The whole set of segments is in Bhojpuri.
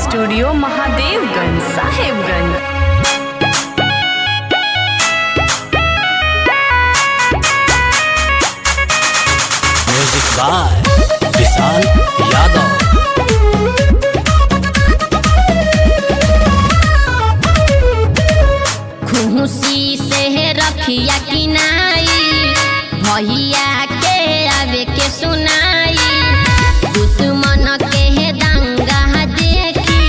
Studio Mahadevganj Sahebganj. Music by Vishal Yadav. खुशी से रखिया किनाई भैया के आवे के सुनाई दुश्मन के दंगा देखी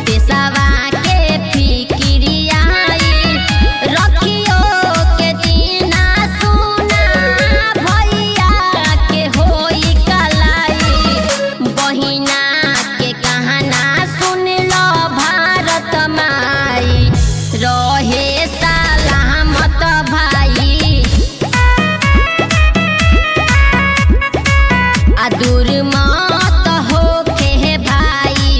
देशवा के फिक्रियाई रखियो के दीना सुना भैया के होई कलाई बहिना के कहना सुन लो भारत माई रहे सलामत भाई आ दूर मत होके भाई।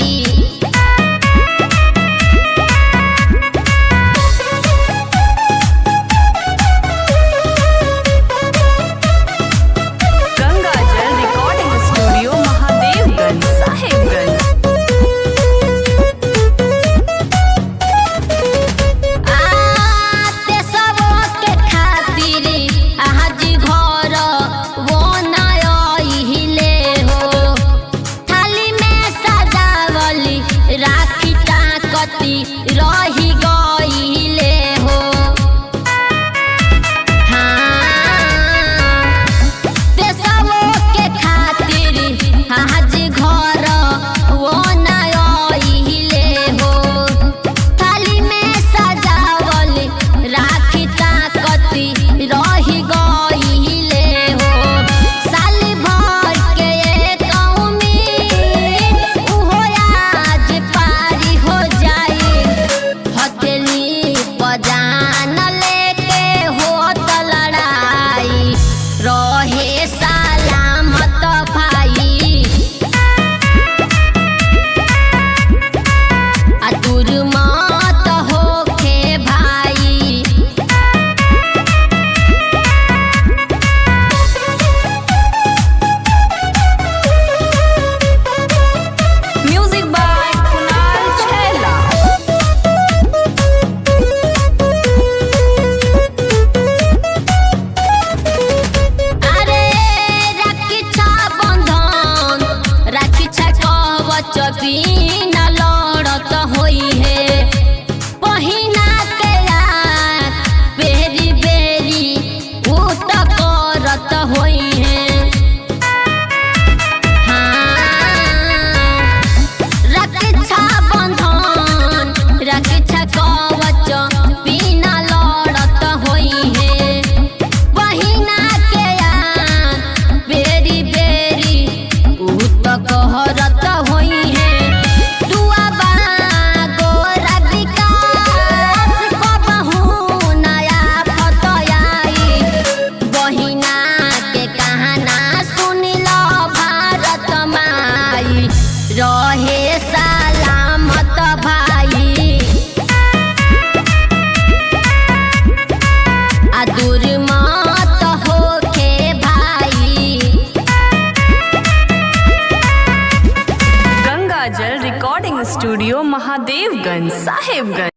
गंगा जल रिकॉर्डिंग स्टूडियो महादेवगंज साहेबगंज। आते सबके खातिर आज घर वो नहिले हो थाली में सजावली राखी ताकती रही गईले हो। हाँ ते सबके खातिर आज घर वो नहिले हो थाली में सजावल राखी ताकती रही गईले हो। साल भर के एक उम्मीद उहो आज पारी हो जाई हथेली पजान लेके होत लड़ाई रहे सलामत भाई आ दूर मत होके भाई। म्यूजिक बाय कुणाल छैला। अरे रक्षा बंधन रक्षा कवच बिना लड़त होई है पहिना के याद बेरी बेरी उत करत होई है। हाँ रक्षा बंधन रक्षा कवच बिना लड़त होई है बहिना के याद बेरी बेरी उत कहरत होई है। दुआबा गोरा विकास कबहू नया फतयाई बहिना के कहना सुन लो भारत माई रहे सलामत भाई आ दूर मत होके भाई। गंगा जल रिकॉर्डिंग स्टूडियो महादेवगंज साहेबगंज।